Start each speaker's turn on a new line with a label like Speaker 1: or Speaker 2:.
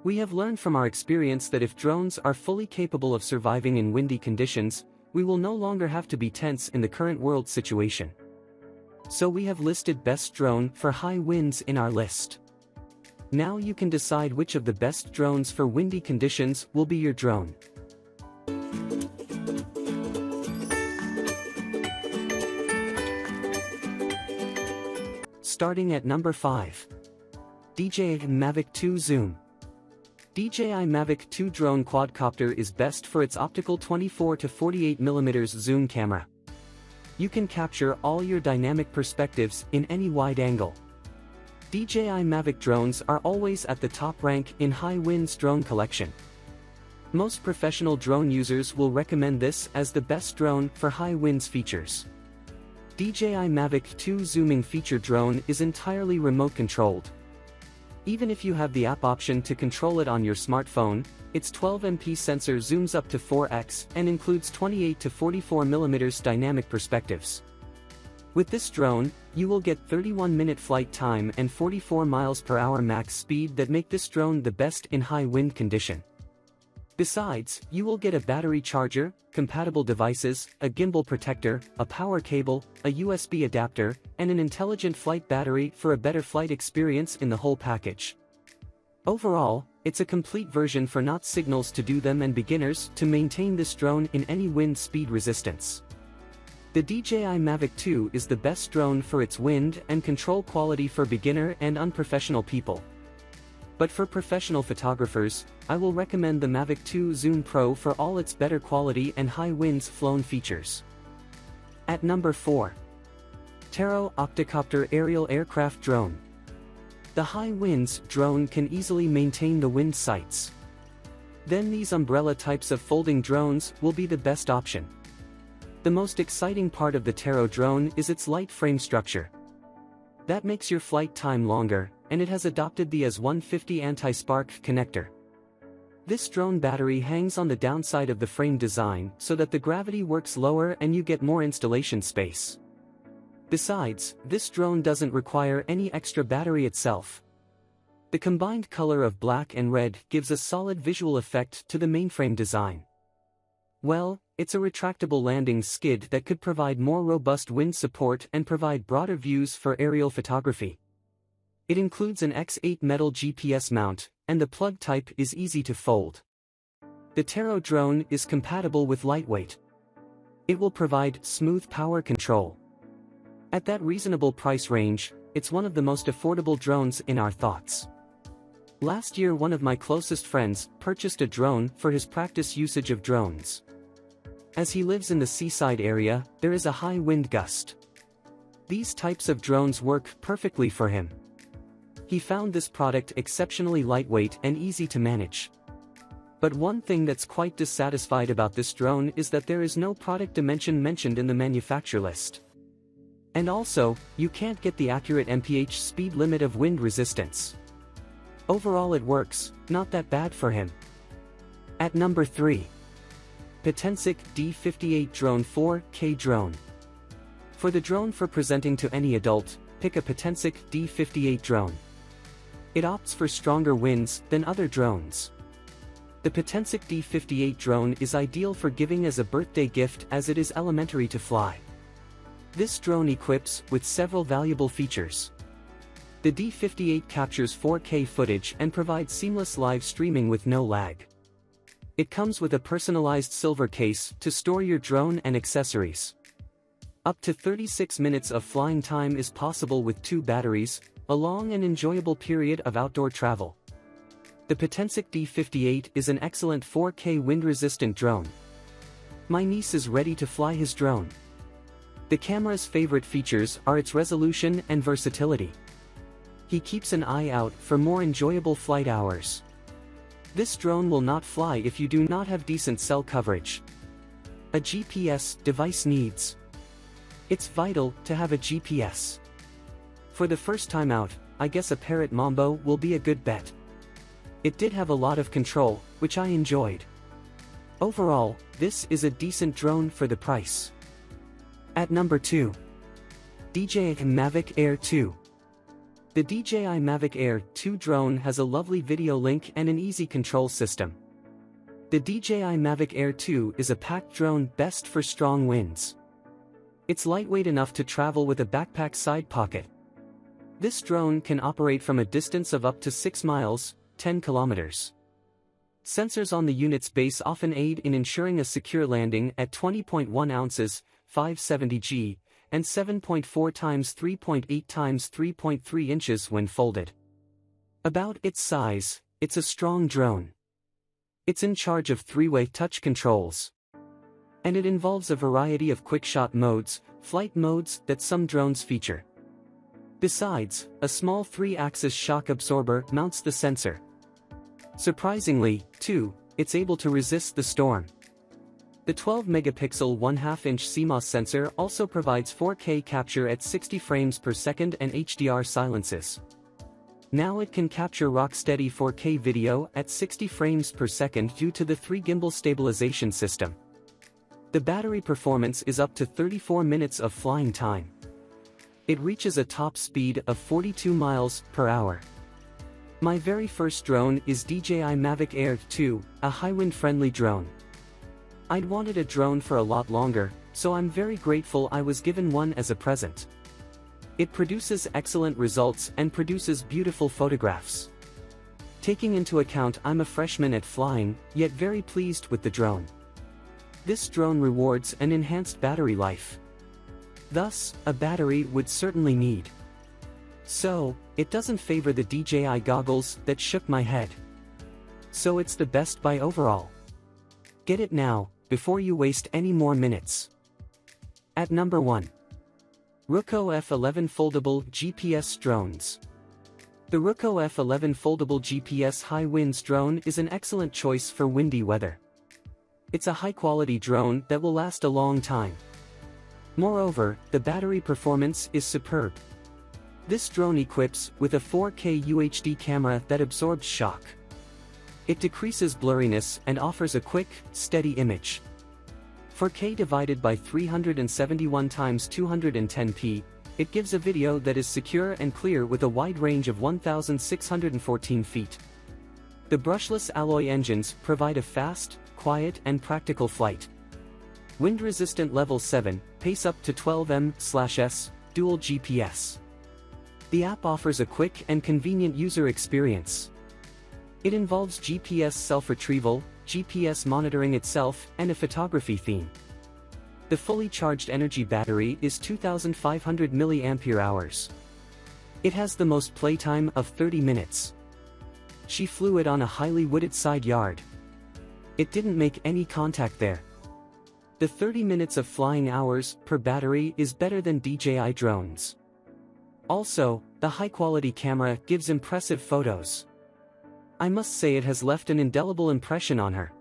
Speaker 1: We have learned from our experience that if drones are fully capable of surviving in windy conditions, we will no longer have to be tense in the current world situation. So we have listed best drone for high winds in our list. Now you can decide which of the best drones for windy conditions will be your drone. Starting at number 5. DJI Mavic 2 Zoom. DJI Mavic 2 drone quadcopter is best for its optical 24 to 48mm zoom camera. You can capture all your dynamic perspectives in any wide angle. DJI Mavic drones are always at the top rank in high winds drone collection. Most professional drone users will recommend this as the best drone for high winds features. DJI Mavic 2 zooming feature drone is entirely remote controlled. Even if you have the app option to control it on your smartphone, its 12MP sensor zooms up to 4x and includes 28 to 44mm dynamic perspectives. With this drone, you will get 31-minute flight time and 44 mph max speed that make this drone the best in high wind condition. Besides, you will get a battery charger, compatible devices, a gimbal protector, a power cable, a USB adapter, and an intelligent flight battery for a better flight experience in the whole package. Overall, it's a complete version for not signals to do them and beginners to maintain this drone in any wind speed resistance. The DJI Mavic 2 is the best drone for its wind and control quality for beginner and unprofessional people. But for professional photographers, I will recommend the Mavic 2 Zoom Pro for all its better quality and high winds flown features. At number 4. Taro Octocopter Aerial Aircraft Drone. The high winds drone can easily maintain the wind sights. Then these umbrella types of folding drones will be the best option. The most exciting part of the Taro drone is its light frame structure. That makes your flight time longer, and it has adopted the AS150 anti-spark connector. This drone battery hangs on the downside of the frame design so that the gravity works lower and you get more installation space. Besides, this drone doesn't require any extra battery itself. The combined color of black and red gives a solid visual effect to the mainframe design. Well, it's a retractable landing skid that could provide more robust wind support and provide broader views for aerial photography. It includes an X8 metal GPS mount, and the plug type is easy to fold. The Taro drone is compatible with lightweight. It will provide smooth power control. At that reasonable price range, it's one of the most affordable drones in our thoughts. Last year, one of my closest friends purchased a drone for his practice usage of drones. As he lives in the seaside area, there is a high wind gust. These types of drones work perfectly for him. He found this product exceptionally lightweight and easy to manage. But one thing that's quite dissatisfied about this drone is that there is no product dimension mentioned in the manufacturer list. And also, you can't get the accurate mph speed limit of wind resistance. Overall it works, not that bad for him. At number 3. Potensic D58 Drone 4K Drone. For the drone for presenting to any adult, pick a Potensic D58 drone. It opts for stronger winds than other drones. The Potensic D58 drone is ideal for giving as a birthday gift as it is elementary to fly. This drone equips with several valuable features. The D58 captures 4K footage and provides seamless live streaming with no lag. It comes with a personalized silver case to store your drone and accessories. Up to 36 minutes of flying time is possible with 2 batteries, a long and enjoyable period of outdoor travel. The Potensic D58 is an excellent 4K wind-resistant drone. My niece is ready to fly his drone. The camera's favorite features are its resolution and versatility. He keeps an eye out for more enjoyable flight hours. This drone will not fly if you do not have decent cell coverage. A GPS device needs. It's vital to have a GPS. For the first time out, I guess a Parrot Mambo will be a good bet. It did have a lot of control, which I enjoyed. Overall, this is a decent drone for the price. At number 2. DJI Mavic Air 2. The DJI Mavic Air 2 drone has a lovely video link and an easy control system. The DJI Mavic Air 2 is a packed drone best for strong winds. It's lightweight enough to travel with a backpack side pocket. This drone can operate from a distance of up to 6 miles, 10 kilometers. Sensors on the unit's base often aid in ensuring a secure landing at 20.1 ounces, 570 g, and 7.4 x 3.8 x 3.3 inches when folded. About its size, it's a strong drone. It's in charge of 3-way touch controls. And it involves a variety of quick-shot modes, flight modes that some drones feature. Besides, a small 3-axis shock absorber mounts the sensor. Surprisingly, too, it's able to resist the storm. The 12-megapixel 1/2-inch CMOS sensor also provides 4K capture at 60 frames per second and HDR silences. Now it can capture rock-steady 4K video at 60 frames per second due to the 3-gimbal stabilization system. The battery performance is up to 34 minutes of flying time. It reaches a top speed of 42 miles per hour. My very first drone is DJI Mavic Air 2, a high-wind-friendly drone. I'd wanted a drone for a lot longer, so I'm very grateful I was given one as a present. It produces excellent results and produces beautiful photographs. Taking into account I'm a freshman at flying, yet very pleased with the drone. This drone rewards an enhanced battery life. Thus, a battery would certainly need. So, it doesn't favor the DJI goggles that shook my head. So it's the best buy overall. Get it now, before you waste any more minutes. At number 1. Ruko F11 Foldable GPS Drones. The Ruko F11 Foldable GPS High Winds drone is an excellent choice for windy weather. It's a high-quality drone that will last a long time. Moreover, the battery performance is superb. This drone equips with a 4K UHD camera that absorbs shock. It decreases blurriness and offers a quick, steady image. 4K divided by 371 x 210p, it gives a video that is secure and clear with a wide range of 1,614 feet. The brushless alloy engines provide a fast, quiet and practical flight. Wind-resistant level 7, pace up to 12 m/s, dual GPS. The app offers a quick and convenient user experience. It involves GPS self-retrieval, GPS monitoring itself, and a photography theme. The fully charged energy battery is 2,500 mAh. It has the most playtime of 30 minutes. She flew it on a highly wooded side yard. It didn't make any contact there. The 30 minutes of flying hours per battery is better than DJI drones. Also, the high-quality camera gives impressive photos. I must say it has left an indelible impression on her.